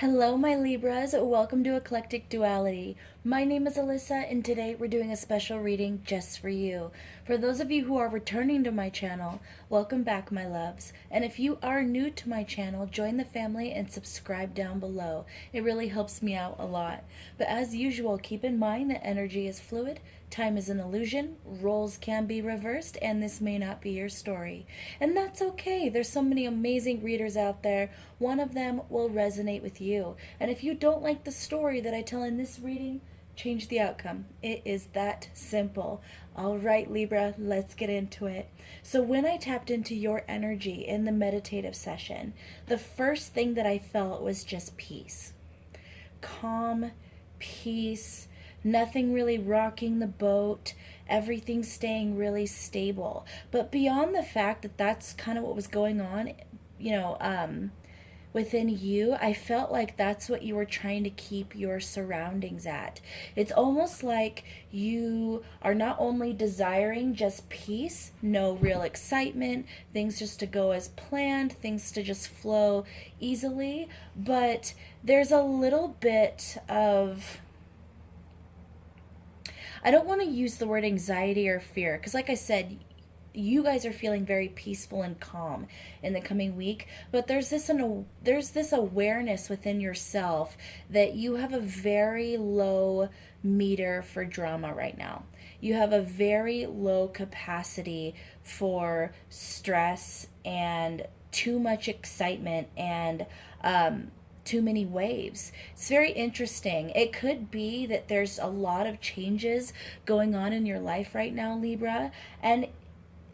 Hello, my Libras. Welcome to Eclectic Duality. My name is Alyssa, and today we're doing a special reading just for you. For those of you who are returning to my channel, welcome back, my loves. And if you are new to my channel, join the family and subscribe down below. It really helps me out a lot. But as usual, keep in mind that energy is fluid, time is an illusion, roles can be reversed, and this may not be your story. And that's okay. There's so many amazing readers out there. One of them will resonate with you. And if you don't like the story that I tell in this reading, change the outcome. It is that simple. All right, Libra, let's get into it. So when I tapped into your energy in the meditative session, the first thing that I felt was just peace. Calm, peace, nothing really rocking the boat, everything staying really stable. But beyond the fact that that's kind of what was going on, within you, I felt like that's what you were trying to keep your surroundings at. It's almost like you are not only desiring just peace, no real excitement, things just to go as planned, things to just flow easily, but there's a little bit of, I don't want to use the word anxiety or fear, because like I said, you guys are feeling very peaceful and calm in the coming week, but there's this awareness within yourself that you have a very low meter for drama right now. You have a very low capacity for stress and too much excitement and too many waves. It's very interesting. It could be that there's a lot of changes going on in your life right now, Libra, and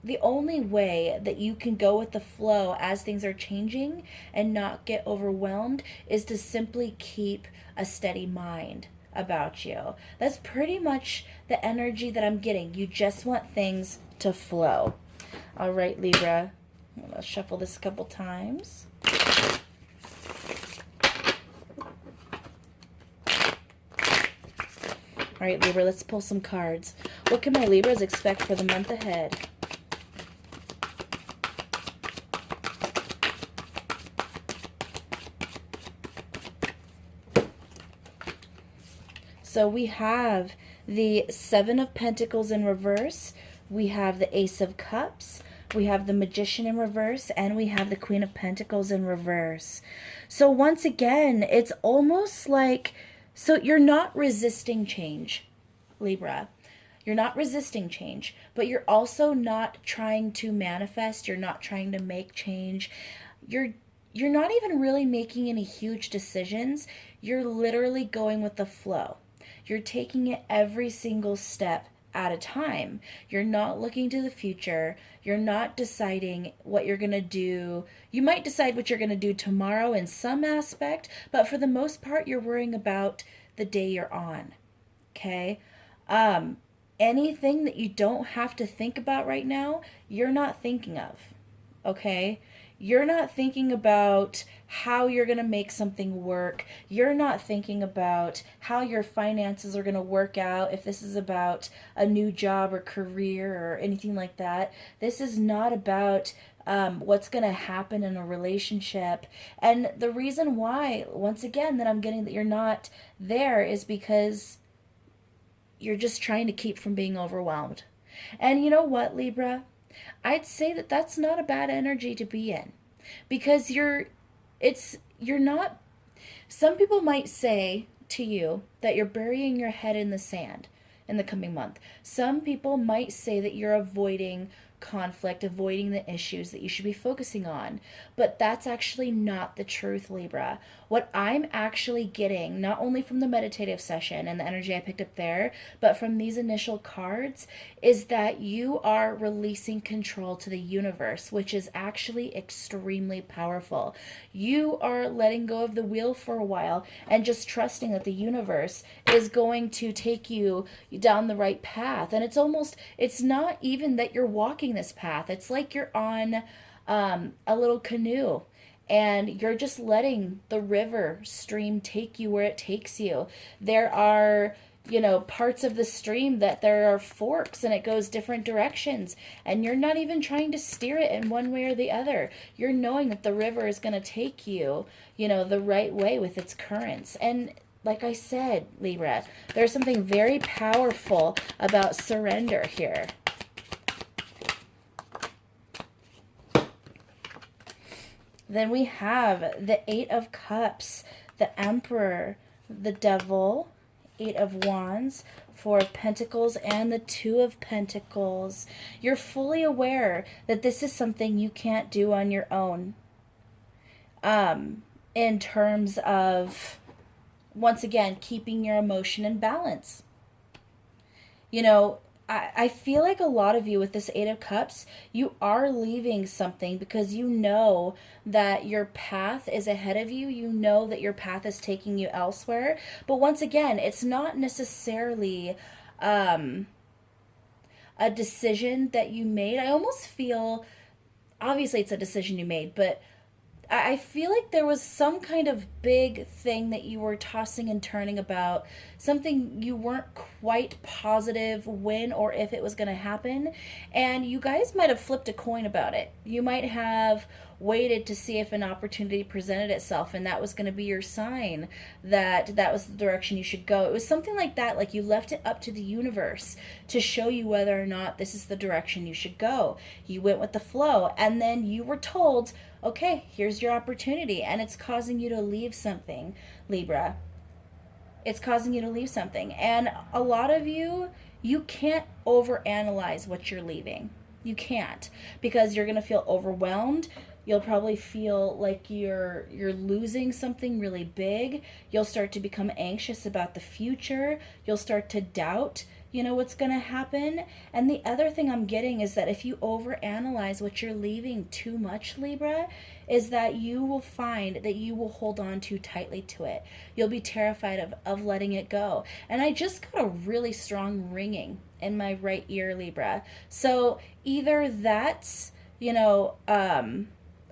the only way that you can go with the flow as things are changing and not get overwhelmed is to simply keep a steady mind about you. That's pretty much the energy that I'm getting. You just want things to flow. All right, Libra. I'm going to shuffle this a couple times. All right, Libra, let's pull some cards. What can my Libras expect for the month ahead? So we have the Seven of Pentacles in reverse, we have the Ace of Cups, we have the Magician in reverse, and we have the Queen of Pentacles in reverse. So once again, it's almost like, so you're not resisting change, Libra. You're not resisting change, but you're also not trying to manifest. You're not trying to make change. You're not even really making any huge decisions. You're literally going with the flow. You're taking it every single step at a time. You're not looking to the future. You're not deciding what you're going to do. You might decide what you're going to do tomorrow in some aspect, but for the most part, you're worrying about the day you're on. Okay? Anything that you don't have to think about right now, you're not thinking of. Okay? You're not thinking about how you're going to make something work. You're not thinking about how your finances are going to work out, if this is about a new job or career or anything like that. This is not about what's going to happen in a relationship. And the reason why, once again, that I'm getting that you're not there is because you're just trying to keep from being overwhelmed. And you know what, Libra? I'd say that that's not a bad energy to be in, because you're not, some people might say to you that you're burying your head in the sand in the coming month. Some people might say that you're avoiding conflict, avoiding the issues that you should be focusing on. But that's actually not the truth, Libra. What I'm actually getting, not only from the meditative session and the energy I picked up there, but from these initial cards, is that you are releasing control to the universe, which is actually extremely powerful. You are letting go of the wheel for a while and just trusting that the universe is going to take you down the right path. And it's not even that you're walking this path. It's like you're on a little canoe and you're just letting the river stream take you where it takes you. There are parts of the stream that there are forks and it goes different directions, and you're not even trying to steer it in one way or the other. You're knowing that the river is going to take you, the right way with its currents. And like I said, Libra, there's something very powerful about surrender here. Then we have the Eight of Cups, the Emperor, the Devil, Eight of Wands, Four of Pentacles, and the Two of Pentacles. You're fully aware that this is something you can't do on your own. In terms of, once again, keeping your emotion in balance. I feel like a lot of you with this Eight of Cups, you are leaving something because you know that your path is ahead of you. You know that your path is taking you elsewhere. But once again, it's not necessarily a decision that you made. I almost feel, obviously it's a decision you made, but I feel like there was some kind of big thing that you were tossing and turning about, something you weren't quite positive when or if it was going to happen, and you guys might have flipped a coin about it. You might have waited to see if an opportunity presented itself, and that was going to be your sign that that was the direction you should go. It was something like that, like you left it up to the universe to show you whether or not this is the direction you should go. You went with the flow, and then you were told, okay, here's your opportunity, and it's causing you to leave something, Libra. It's causing you to leave something. And a lot of you can't overanalyze what you're leaving. You can't, because you're going to feel overwhelmed. You'll probably feel like you're losing something really big. You'll start to become anxious about the future. You'll start to doubt what's going to happen. And the other thing I'm getting is that if you overanalyze what you're leaving too much, Libra, is that you will find that you will hold on too tightly to it. You'll be terrified of letting it go. And I just got a really strong ringing in my right ear, Libra. So either that's,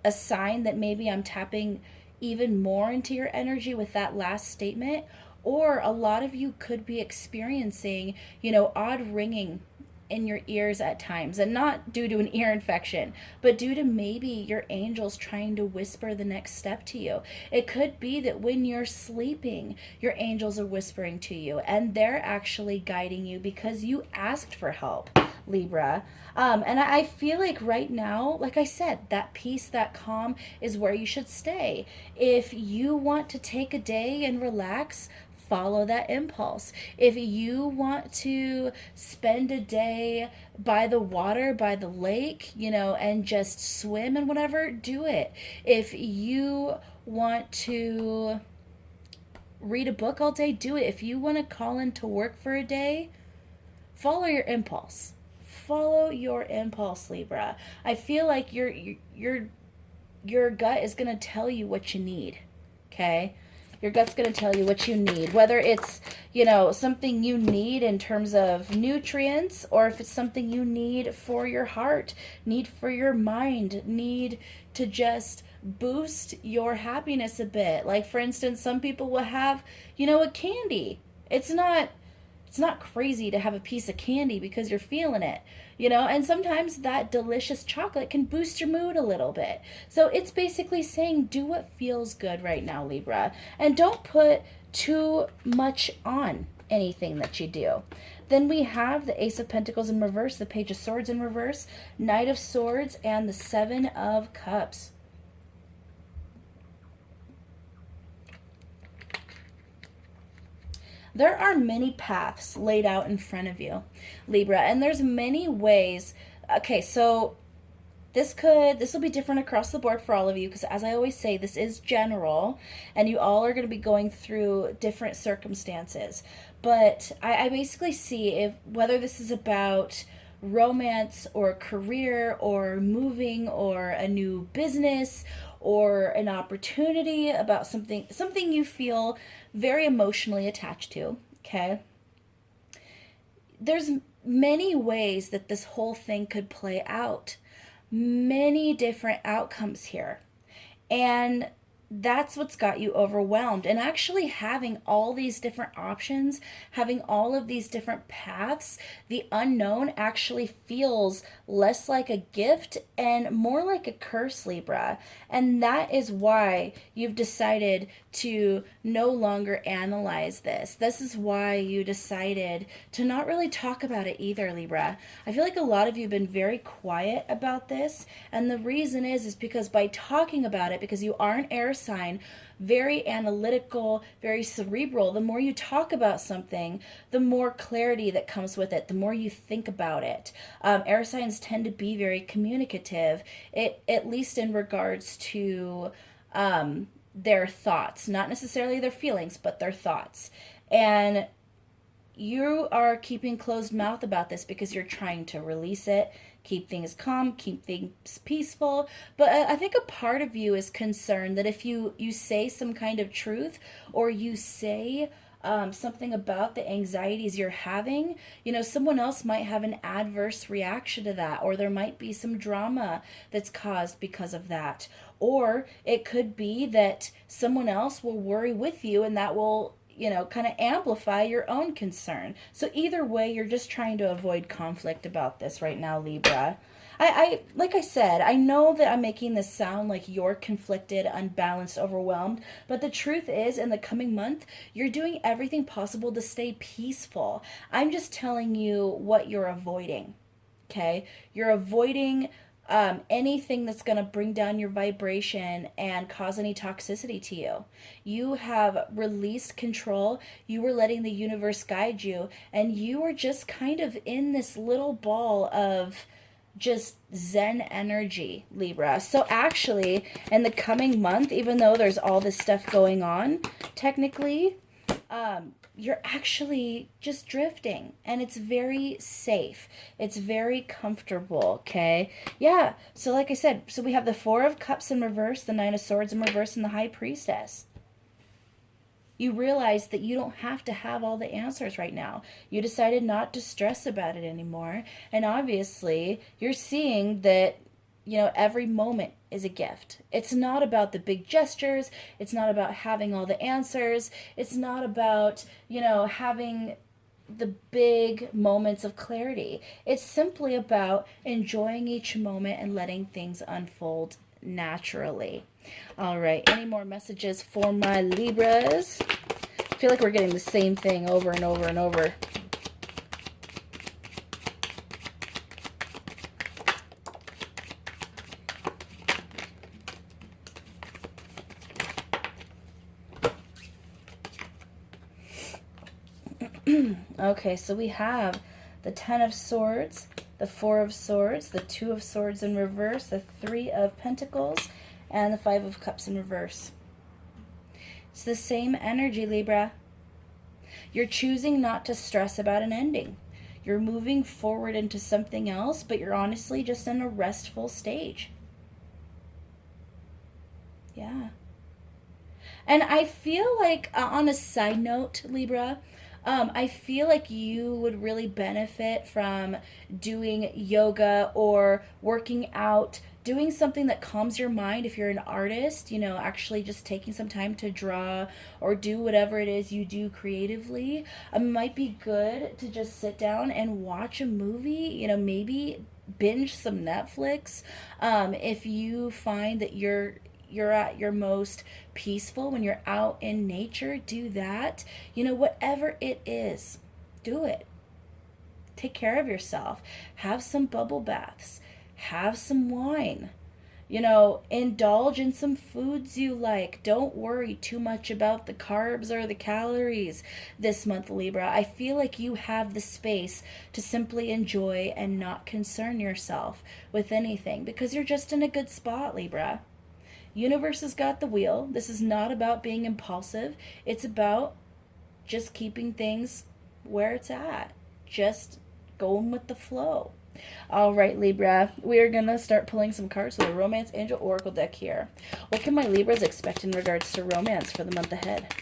a sign that maybe I'm tapping even more into your energy with that last statement, or a lot of you could be experiencing, odd ringing in your ears at times, and not due to an ear infection, but due to maybe your angels trying to whisper the next step to you. It could be that when you're sleeping, your angels are whispering to you, and they're actually guiding you because you asked for help, Libra. And I feel like right now, like I said, that peace, that calm is where you should stay. If you want to take a day and relax, follow that impulse. If you want to spend a day by the water, by the lake, and just swim and whatever, do it. If you want to read a book all day, do it. If you want to call in to work for a day, follow your impulse. Follow your impulse, Libra. I feel like your gut is going to tell you what you need. Okay? Your gut's going to tell you what you need, whether it's, something you need in terms of nutrients, or if it's something you need for your heart, need for your mind, need to just boost your happiness a bit. Like, for instance, some people will have, a candy. It's not crazy to have a piece of candy because you're feeling it, and sometimes that delicious chocolate can boost your mood a little bit. So it's basically saying do what feels good right now, Libra, and don't put too much on anything that you do. Then we have the Ace of Pentacles in reverse, the Page of Swords in reverse, Knight of Swords, and the Seven of Cups. There are many paths laid out in front of you, Libra, and there's many ways. Okay, so this will be different across the board for all of you, because as I always say, this is general, and you all are going to be going through different circumstances. But I basically see whether this is about romance or career or moving or a new business or an opportunity, about something you feel very emotionally attached to, okay? There's many ways that this whole thing could play out. Many different outcomes here. And that's what's got you overwhelmed. And actually having all these different options, having all of these different paths, the unknown actually feels less like a gift and more like a curse, Libra. And that is why you've decided to no longer analyze this. This is why you decided to not really talk about it either, Libra. I feel like a lot of you have been very quiet about this, and the reason is because by talking about it, because you are an air sign, very analytical, very cerebral, the more you talk about something, the more clarity that comes with it, the more you think about it. Air signs tend to be very communicative, at least in regards to their thoughts, not necessarily their feelings, but their thoughts. And you are keeping closed mouth about this because you're trying to release it, keep things calm, keep things peaceful. But I think a part of you is concerned that if you say some kind of truth, or you say something about the anxieties you're having, someone else might have an adverse reaction to that, or there might be some drama that's caused because of that. Or it could be that someone else will worry with you, and that will kind of amplify your own concern. So either way, you're just trying to avoid conflict about this right now, Libra. I like I said, I know that I'm making this sound like you're conflicted, unbalanced, overwhelmed, but the truth is, in the coming month, you're doing everything possible to stay peaceful. I'm just telling you what you're avoiding, okay? You're avoiding anything that's going to bring down your vibration and cause any toxicity to you. You have released control. You were letting the universe guide you, and you are just kind of in this little ball of just Zen energy, Libra. So actually, in the coming month, even though there's all this stuff going on, technically, you're actually just drifting, and it's very safe. It's very comfortable, okay? Yeah, so like I said, so we have the Four of Cups in reverse, the Nine of Swords in reverse, and the High Priestess. You realize that you don't have to have all the answers right now. You decided not to stress about it anymore, and obviously, you're seeing that every moment is a gift. It's not about the big gestures. It's not about having all the answers. It's not about, having the big moments of clarity. It's simply about enjoying each moment and letting things unfold naturally. All right, any more messages for my Libras? I feel like we're getting the same thing over and over and over. Okay, so we have the Ten of Swords, the Four of Swords, the Two of Swords in reverse, the Three of Pentacles, and the Five of Cups in reverse. It's the same energy, Libra. You're choosing not to stress about an ending. You're moving forward into something else, but you're honestly just in a restful stage. Yeah. And I feel like, on a side note, Libra, I feel like you would really benefit from doing yoga or working out, doing something that calms your mind if you're an artist, actually just taking some time to draw or do whatever it is you do creatively. It might be good to just sit down and watch a movie, maybe binge some Netflix. If you find that you're at your most peaceful when you're out in nature, do that. Whatever it is, do it. Take care of yourself. Have some bubble baths. Have some wine. Indulge in some foods you like. Don't worry too much about the carbs or the calories this month, Libra. I feel like you have the space to simply enjoy and not concern yourself with anything because you're just in a good spot, Libra. Universe has got the wheel. This is not about being impulsive. It's about just keeping things where it's at. Just going with the flow. All right, Libra. We are going to start pulling some cards for the Romance Angel Oracle deck here. What can my Libras expect in regards to romance for the month ahead?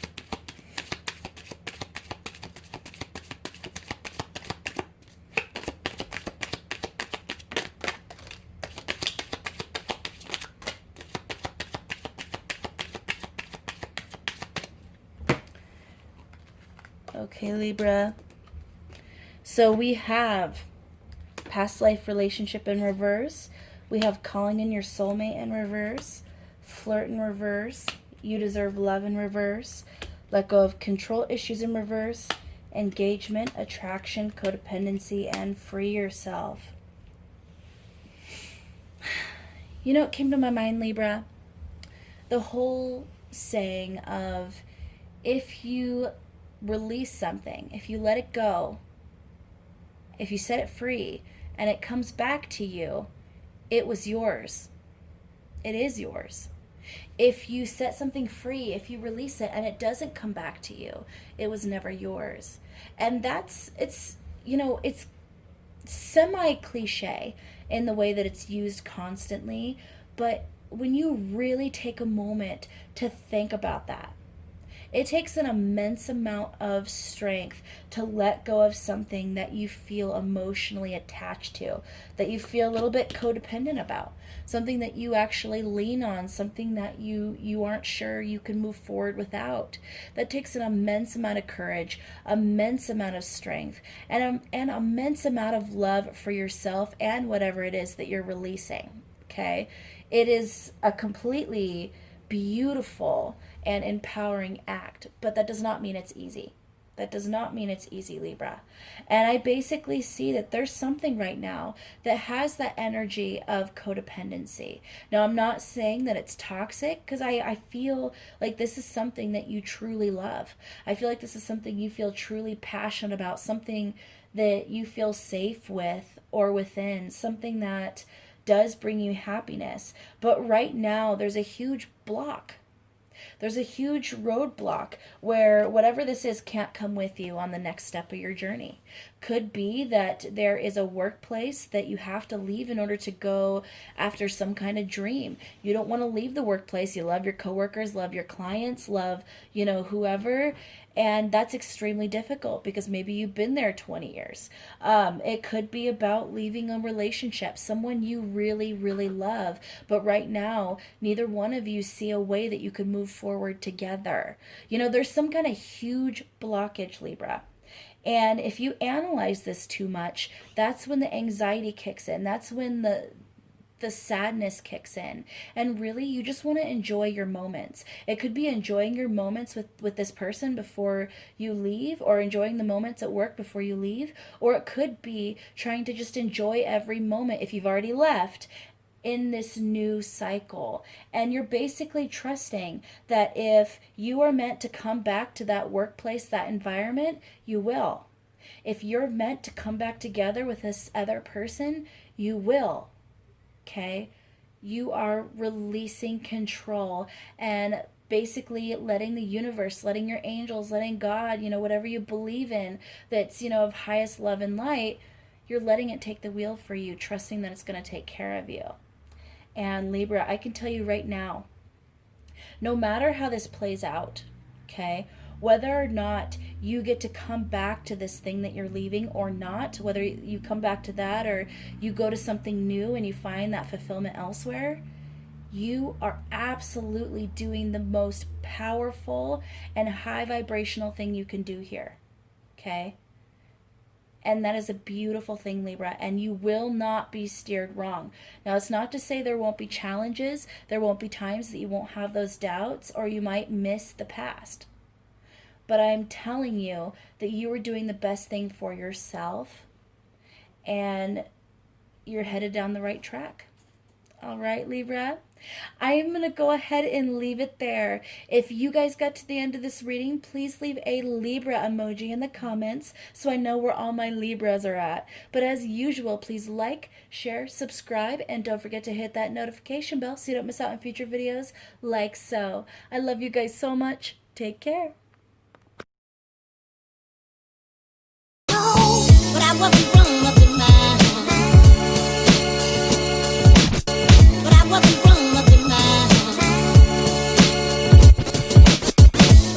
Okay, Libra. So we have past life relationship in reverse. We have calling in your soulmate in reverse. Flirt in reverse. You deserve love in reverse. Let go of control issues in reverse. Engagement, attraction, codependency, and free yourself. You know what came to my mind, Libra? The whole saying of, if you release something, if you let it go, if you set it free and it comes back to you, it was yours. It is yours. If you set something free, if you release it and it doesn't come back to you, it was never yours. And it's semi-cliche in the way that it's used constantly, but when you really take a moment to think about that, it takes an immense amount of strength to let go of something that you feel emotionally attached to, that you feel a little bit codependent about, something that you actually lean on, something that you aren't sure you can move forward without. That takes an immense amount of courage, immense amount of strength, and an immense amount of love for yourself and whatever it is that you're releasing. Okay? It is a completely beautiful and empowering act, but that does not mean it's easy. That does not mean it's easy, Libra. And I basically see that there's something right now that has that energy of codependency. Now, I'm not saying that it's toxic, because I feel like this is something that you truly love. I feel like this is something you feel truly passionate about, something that you feel safe with or within, something that does bring you happiness. But right now, there's a huge block. There's a huge roadblock where whatever this is can't come with you on the next step of your journey. Could be that there is a workplace that you have to leave in order to go after some kind of dream. You don't want to leave the workplace. You love your coworkers, love your clients, love, whoever. And that's extremely difficult because maybe you've been there 20 years. It could be about leaving a relationship, someone you really, really love. But right now, neither one of you see a way that you could move forward together. There's some kind of huge blockage, Libra. And if you analyze this too much, that's when the anxiety kicks in. That's when the sadness kicks in, and really you just want to enjoy your moments. It could be enjoying your moments with this person before you leave, or enjoying the moments at work before you leave, or it could be trying to just enjoy every moment if you've already left in this new cycle. And you're basically trusting that if you are meant to come back to that workplace, that environment, you will. If you're meant to come back together with this other person, you will. Okay? You are releasing control and basically letting the universe, letting your angels, letting God, whatever you believe in that's, of highest love and light, you're letting it take the wheel for you, trusting that it's going to take care of you. And Libra, I can tell you right now, no matter how this plays out, okay, whether or not you get to come back to this thing that you're leaving or not, whether you come back to that or you go to something new and you find that fulfillment elsewhere, you are absolutely doing the most powerful and high vibrational thing you can do here. Okay? And that is a beautiful thing, Libra, and you will not be steered wrong. Now, it's not to say there won't be challenges, there won't be times that you won't have those doubts, or you might miss the past. But I'm telling you that you are doing the best thing for yourself, and you're headed down the right track. All right, Libra? I am going to go ahead and leave it there. If you guys got to the end of this reading, please leave a Libra emoji in the comments so I know where all my Libras are at. But as usual, please like, share, subscribe, and don't forget to hit that notification bell so you don't miss out on future videos like so. I love you guys so much. Take care.